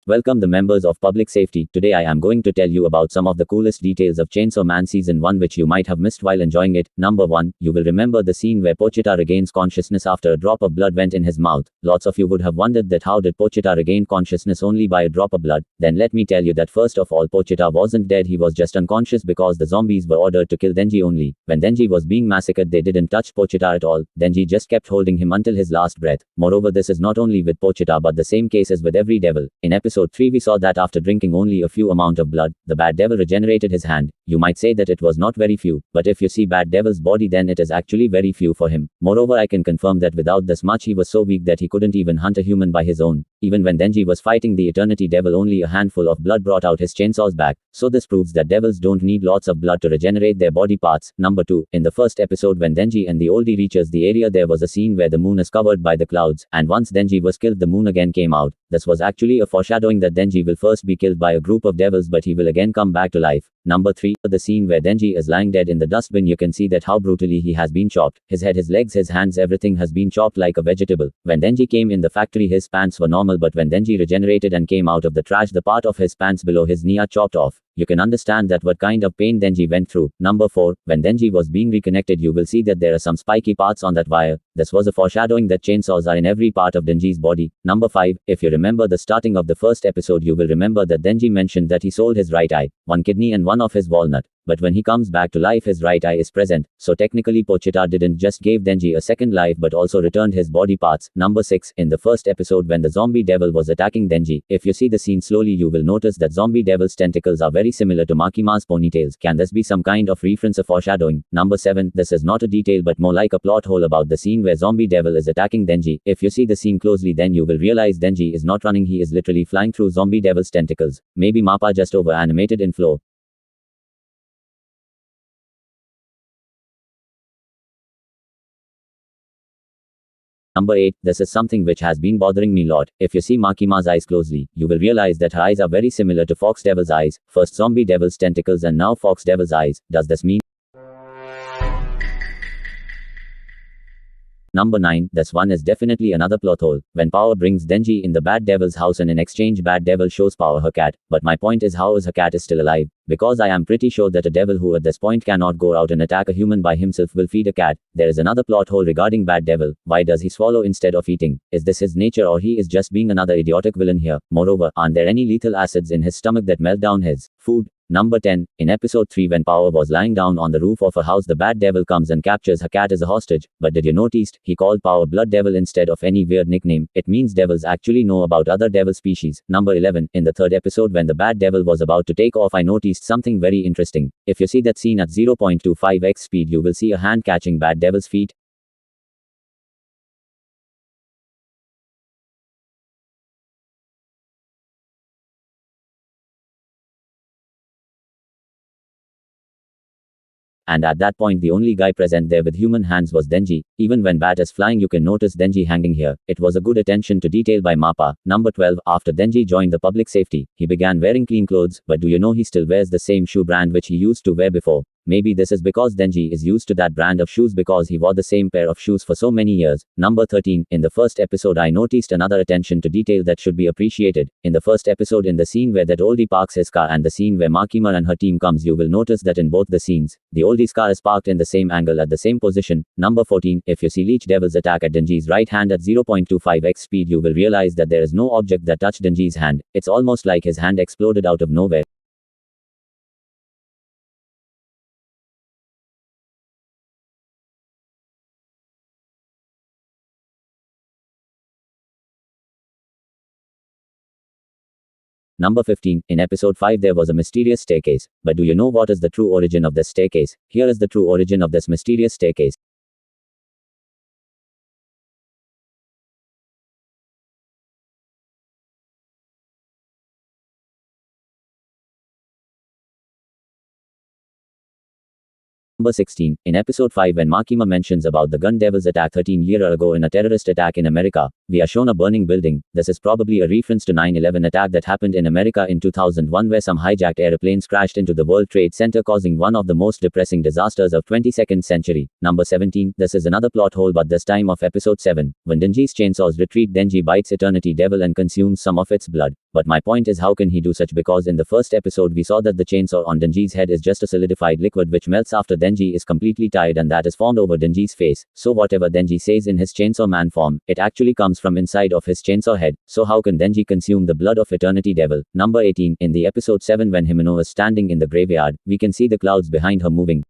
Welcome the members of public safety. Today I am going to tell you about some of the coolest details of Chainsaw Man Season 1 which you might have missed while enjoying it. Number 1. You will remember the scene where Pochita regains consciousness after a drop of blood went in his mouth. Lots of you would have wondered that how did Pochita regain consciousness only by a drop of blood. Then let me tell you that first of all Pochita wasn't dead, he was just unconscious because the zombies were ordered to kill Denji only. When Denji was being massacred they didn't touch Pochita at all. Denji just kept holding him until his last breath. Moreover, this is not only with Pochita but the same case as with every devil. In episode 3 we saw that after drinking only a few amount of blood, the bad devil regenerated his hand. You might say that it was not very few, but if you see bad devil's body then it is actually very few for him. Moreover, I can confirm that without this much he was so weak that he couldn't even hunt a human by his own. Even when Denji was fighting the Eternity Devil, only a handful of blood brought out his chainsaw's back. So this proves that devils don't need lots of blood to regenerate their body parts. Number 2. In the first episode when Denji and the oldie reaches the area, there was a scene where the moon is covered by the clouds, and once Denji was killed the moon again came out. This was actually a foreshadowing that Denji will first be killed by a group of devils but he will again come back to life. Number 3. The scene where Denji is lying dead in the dustbin, you can see that how brutally he has been chopped. His head, his legs, his hands, everything has been chopped like a vegetable. When Denji came in the factory his pants were normal, but when Denji regenerated and came out of the trash the part of his pants below his knee are chopped off. You can understand that what kind of pain Denji went through. Number 4. When Denji was being reconnected you will see that there are some spiky parts on that wire. This was a foreshadowing that chainsaws are in every part of Denji's body. Number 5. If you remember the starting of the first episode you will remember that Denji mentioned that he sold his right eye, one kidney and one of his walnut. But when he comes back to life his right eye is present, so technically Pochita didn't just give Denji a second life but also returned his body parts. Number 6. In the first episode when the zombie devil was attacking Denji, if you see the scene slowly you will notice that zombie devil's tentacles are very similar to Makima's ponytails. Can this be some kind of reference or foreshadowing? Number 7. This is not a detail but more like a plot hole about the scene where zombie devil is attacking Denji. If you see the scene closely then you will realize Denji is not running, he is literally flying through zombie devil's tentacles. Maybe MAPPA just over animated in flow. Number 8. This is something which has been bothering me a lot. If you see Makima's eyes closely, you will realize that her eyes are very similar to Fox Devil's eyes. First zombie devil's tentacles and now Fox Devil's eyes. Does this mean? Number 9. This one is definitely another plot hole. When Power brings Denji in the Bad Devil's house and in exchange Bad Devil shows Power her cat. But my point is, how is her cat is still alive? Because I am pretty sure that a devil who at this point cannot go out and attack a human by himself will feed a cat. There is another plot hole regarding Bad Devil. Why does he swallow instead of eating? Is this his nature or he is just being another idiotic villain here? Moreover, aren't there any lethal acids in his stomach that melt down his food? Number 10. In episode 3 when Power was lying down on the roof of her house the Bad Devil comes and captures her cat as a hostage. But did you notice, he called Power Blood Devil instead of any weird nickname. It means devils actually know about other devil species. Number 11. In the third episode when the Bad Devil was about to take off I noticed something very interesting. If you see that scene at 0.25x speed you will see a hand catching Bad Devil's feet. And at that point the only guy present there with human hands was Denji. Even when Bat is flying you can notice Denji hanging here. It was a good attention to detail by MAPPA. Number 12. After Denji joined the public safety, he began wearing clean clothes, but do you know he still wears the same shoe brand which he used to wear before? Maybe this is because Denji is used to that brand of shoes because he wore the same pair of shoes for so many years. Number 13. In the first episode I noticed another attention to detail that should be appreciated. In the first episode in the scene where that oldie parks his car and the scene where Makima and her team comes you will notice that in both the scenes, the oldie's car is parked in the same angle at the same position. Number 14. If you see Leech Devil's attack at Denji's right hand at 0.25x speed you will realize that there is no object that touched Denji's hand. It's almost like his hand exploded out of nowhere. Number 15. In episode 5 there was a mysterious staircase. But do you know what is the true origin of this staircase? Here is the true origin of this mysterious staircase. Number 16. In episode 5 when Makima mentions about the gun devil's attack 13 years ago in a terrorist attack in America, we are shown a burning building. This is probably a reference to 9/11 attack that happened in America in 2001 where some hijacked airplanes crashed into the World Trade Center causing one of the most depressing disasters of 22nd century. Number 17. This is another plot hole but this time of episode 7. When Denji's chainsaws retreat Denji bites Eternity Devil and consumes some of its blood. but my point is how can he do such, because in the first episode we saw that the chainsaw on Denji's head is just a solidified liquid which melts after Denji is completely tired and that is formed over Denji's face, so whatever Denji says in his Chainsaw Man form, it actually comes from inside of his chainsaw head, so how can Denji consume the blood of Eternity Devil? Number 18, in the episode 7 when Himeno is standing in the graveyard, we can see the clouds behind her moving.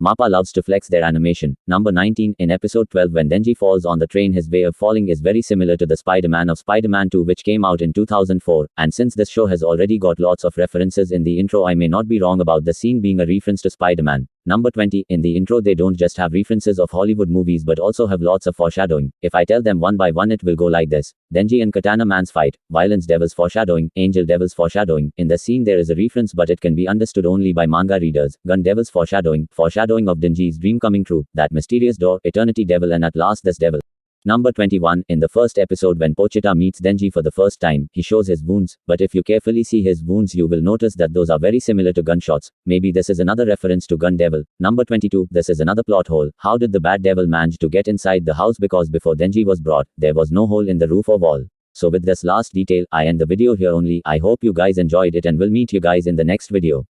MAPPA loves to flex their animation. Number 19, in episode 12 when Denji falls on the train, his way of falling is very similar to the Spider-Man of Spider-Man 2 which came out in 2004, and since this show has already got lots of references in the intro, I may not be wrong about the scene being a reference to Spider-Man. Number 20, in the intro they don't just have references of Hollywood movies but also have lots of foreshadowing. If I tell them one by one it will go like this. Denji and Katana Man's fight, Violence Devil's foreshadowing, Angel Devil's foreshadowing. In the scene there is a reference but it can be understood only by manga readers. Gun Devil's foreshadowing of Denji's dream coming true, that mysterious door, Eternity Devil, and at last this devil. Number 21, in the first episode when Pochita meets Denji for the first time, he shows his wounds, but if you carefully see his wounds you will notice that those are very similar to gunshots. Maybe this is another reference to Gun Devil. Number 22, this is another plot hole. How did the bad devil manage to get inside the house? Because before Denji was brought, there was no hole in the roof or wall. So with this last detail, I end the video here only. I hope you guys enjoyed it and will meet you guys in the next video.